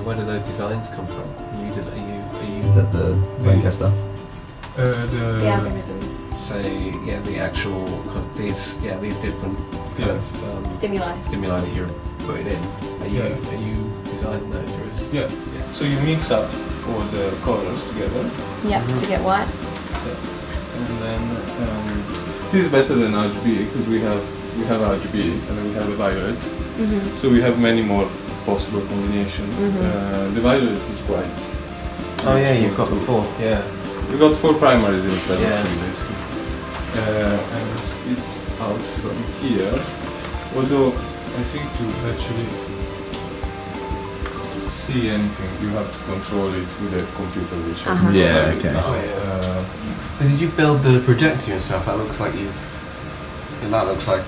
where do those designs come from? Is that the Lancaster? The algorithms. So the actual kind of these different kind of stimuli that you're putting in. Are you designing those, or is yeah. So you mix up all the colors together. Yep, to get white. Yeah. And then this is better than RGB because we have RGB and then we have a violet. So we have many more possible combinations. The violet is white. Oh yeah, you've got the fourth. Yeah. We got 4 primaries instead Yeah. of 3 basically. And it's out from here. Although I think to actually see anything you have to control it with a computer which I don't Yeah, have it okay. now. Oh, yeah. So did you build the projector yourself? That looks like that looks like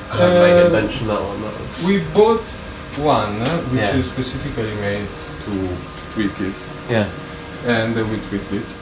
a handmade invention. That one. That looks... We bought one which Yeah. is specifically made to tweak it. Yeah. And then we tweaked it.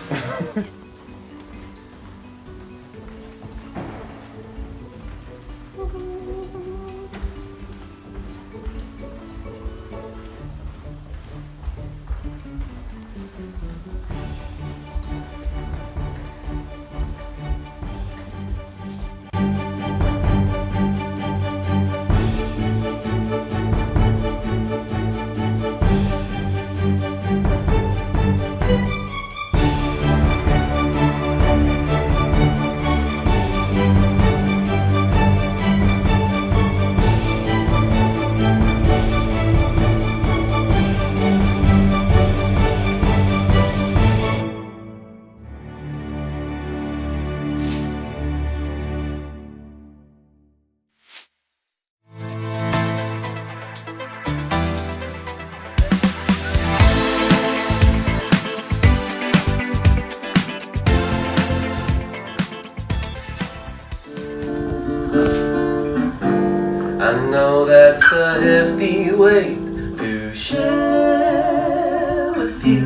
I know that's a hefty weight to share with you.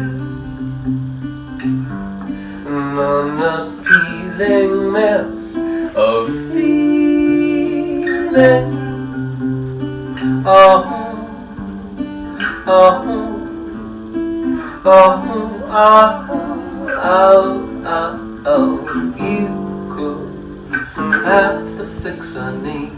An unappealing mess of feeling. Oh, oh, oh, oh, oh, oh, oh. You could have the fix I need.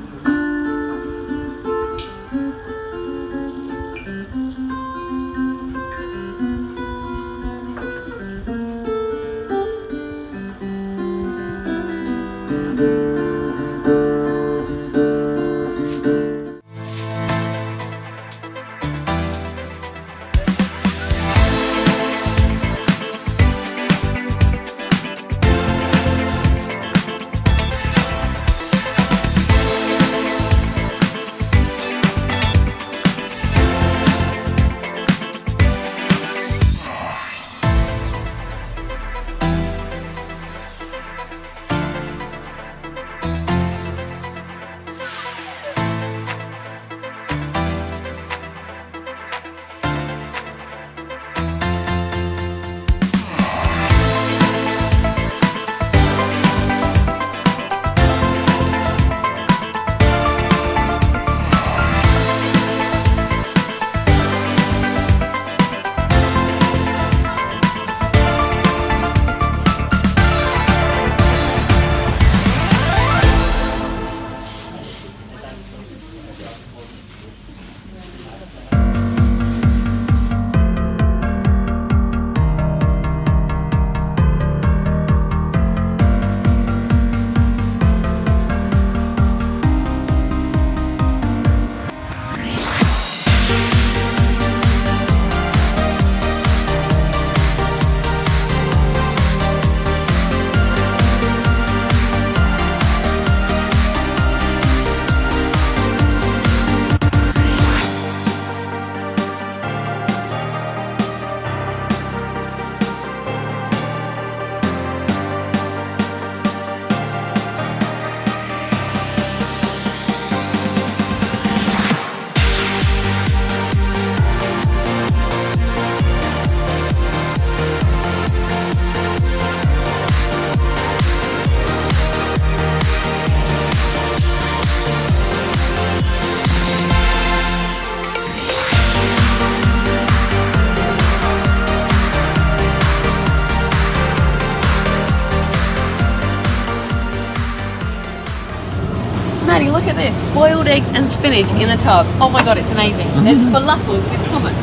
at this. Boiled eggs and spinach in a tub. Oh my god, it's amazing. There's falafels with hummus.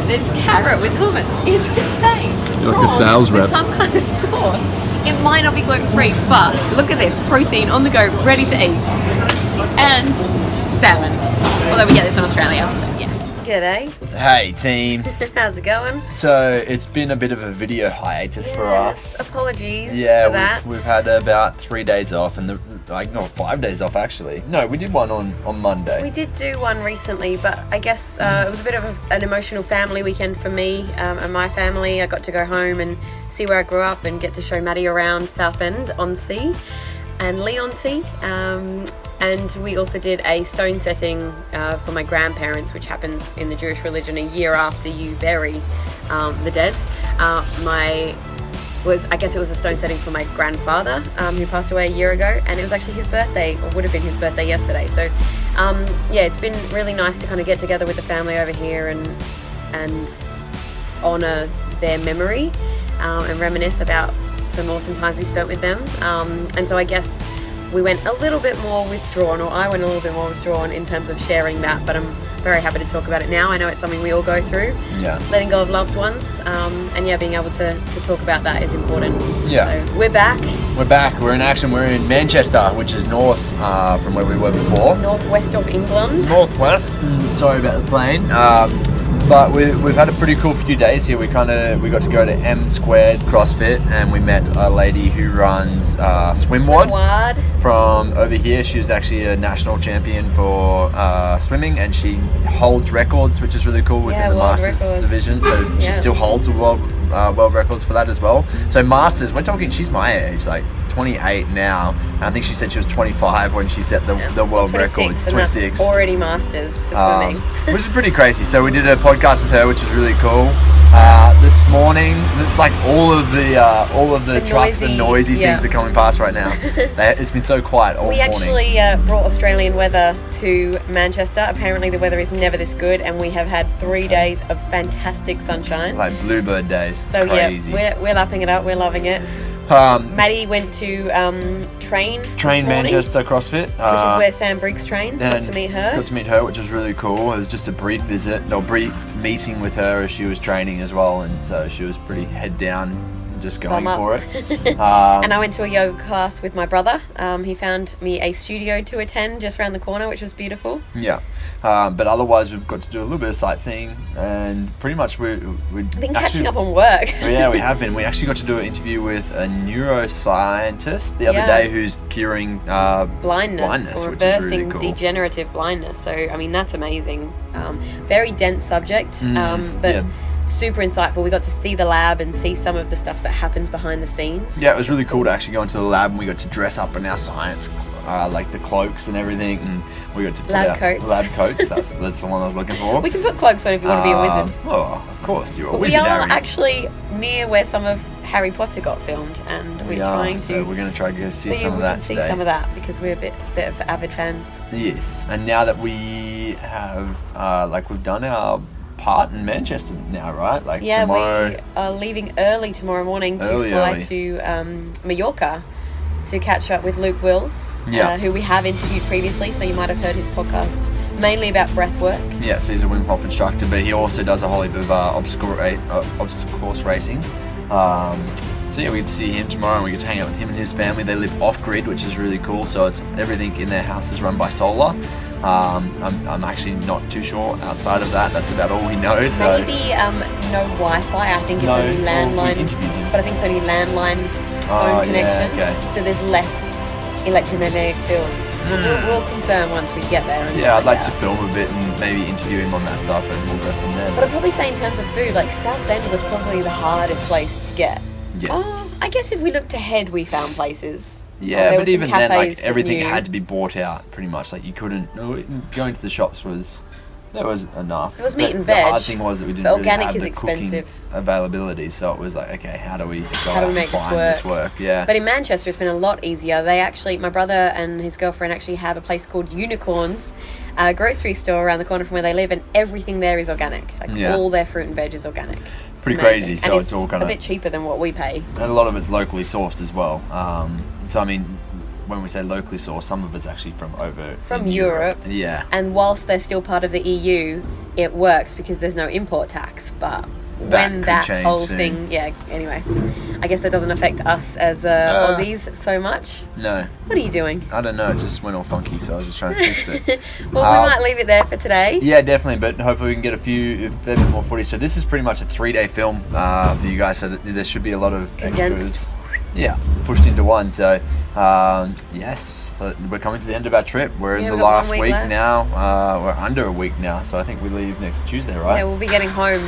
There's carrot with hummus. It's insane. You're like a Prawns sales rep. with some kind of sauce. It might not be gluten-free, but look at this. Protein on the go, ready to eat. And salmon. Although we get this in Australia. But yeah. G'day. Hey team. How's it going? So it's been a bit of a video hiatus for us. Apologies for Yeah, that. we've had about 3 days off and not 5 days off actually. No, we did one on Monday. We did do one recently, but I guess it was a bit of an emotional family weekend for me and my family. I got to go home and see where I grew up and get to show Maddie around Southend on Sea and Leon Sea. And we also did a stone setting for my grandparents, which happens in the Jewish religion a year after you bury the dead. I guess it was a stone setting for my grandfather who passed away a year ago, and it was actually his birthday, or would have been his birthday yesterday. So yeah, it's been really nice to kind of get together with the family over here and honour their memory and reminisce about some awesome times we spent with them. And so I guess we went a little bit more withdrawn, or I went a little bit more withdrawn in terms of sharing that, but I'm very happy to talk about it now. I know it's something we all go through, letting go of loved ones, and yeah, being able to talk about that is important. Yeah. So we're back. We're in action. We're in Manchester, which is north from where we were before. Northwest of England. Northwest. Sorry about the plane. But we've had a pretty cool few days here. We got to go to M Squared CrossFit, and we met a lady who runs Swimwad from over here. She was actually a national champion for swimming, and she holds records, which is really cool within the Masters division. So she still holds world records for that as well. So Masters, we're talking, she's my age, like 28 now. And I think she said she was 25 when she set the world records. 26. Already Masters for swimming. Which is pretty crazy. So we did a podcast with her, which was really cool. This morning, it's like all of the trucks and noisy things are coming past right now. It's been so quiet all morning. We actually brought Australian weather to Manchester. Apparently the weather is never this good, and we have had 3 days of fantastic sunshine. Like bluebird days. It's crazy. Yeah, we're lapping it up. We're loving it. Maddie went to train Manchester CrossFit, which is where Sam Briggs trains. Got to meet her, which was really cool. It was just a brief meeting with her as she was training as well, and so she was pretty head down, just going for it. And I went to a yoga class with my brother. He found me a studio to attend just around the corner, which was beautiful. Yeah, but otherwise we've got to do a little bit of sightseeing, and pretty much we've been catching up on work. Yeah, we have been. We actually got to do an interview with a neuroscientist the other day who's curing blindness, or which is really reversing cool. Degenerative blindness. So I mean, that's amazing. Very dense subject, but super insightful. We got to see the lab and see some of the stuff that happens behind the scenes. Yeah, it was really cool to actually go into the lab, and we got to dress up in our science, like the cloaks and everything, and we got to put lab coats. That's the one I was looking for. We can put cloaks on if you want to be a wizard. Oh, of course, you're a but wizard. We are Harry. actually near where some of Harry Potter got filmed, and we're trying to. So we're going to try to go see some of that today. See some of that because we're a bit of avid fans. Yes, and now that we have, we've done our part in Manchester now, right? Tomorrow. We are leaving early tomorrow morning to fly to Mallorca to catch up with Luke Wills, who we have interviewed previously, so you might have heard his podcast mainly about breath work. Yeah, so he's a Wim Hof instructor, but he also does a whole heap of obstacle course racing. So yeah, we get to see him tomorrow, and we get to hang out with him and his family. They live off-grid, which is really cool. So it's everything in their house is run by solar. I'm actually not too sure outside of that. That's about all we know. So maybe no Wi-Fi. I think it's only landline. But I think it's only landline phone connection. Yeah, okay. So there's less electromagnetic fields. We'll confirm once we get there. I'd like to film a bit and maybe interview him on that stuff, and we'll go from there. But I'd probably say in terms of food, like Southend was probably the hardest place to get. Yes. I guess if we looked ahead, we found places. Yeah, but even then, like everything had to be bought out pretty much. Like you couldn't going to the shops there was enough. It was meat and veg. The hard thing was that we didn't really have the expensive availability, so it was like, okay, how do we make this work? Yeah. But in Manchester, it's been a lot easier. My brother and his girlfriend actually have a place called Unicorns, a grocery store around the corner from where they live, and everything there is organic. All their fruit and veg is organic. Pretty crazy. So it's all kind of a bit cheaper than what we pay. And a lot of it's locally sourced as well. So I mean, when we say locally sourced, some of it's actually from over From in Europe. Yeah. And whilst they're still part of the EU, it works because there's no import tax. But That when could that change whole soon. thing, anyway, I guess that doesn't affect us as Aussies so much. No, What are you doing? I don't know. It just went all funky, so I was just trying to fix it. Well, we might leave it there for today. Yeah, definitely, but hopefully we can get a fair bit more footage. So this is pretty much a 3-day film for you guys, so that there should be a lot of Condensed. extras. Yeah, pushed into one. So yes, we're coming to the end of our trip. We're in Yeah, the we've got 1 last week week left. now. We're under a week now, so I think we leave next Tuesday, right? Yeah, we'll be getting home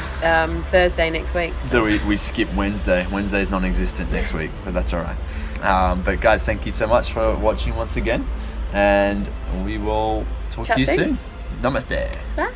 Thursday next week. So we skip Wednesday. Wednesday's non-existent next week, but that's all right. But guys, thank you so much for watching once again, and we will talk Chat to you soon. soon. Namaste. Bye.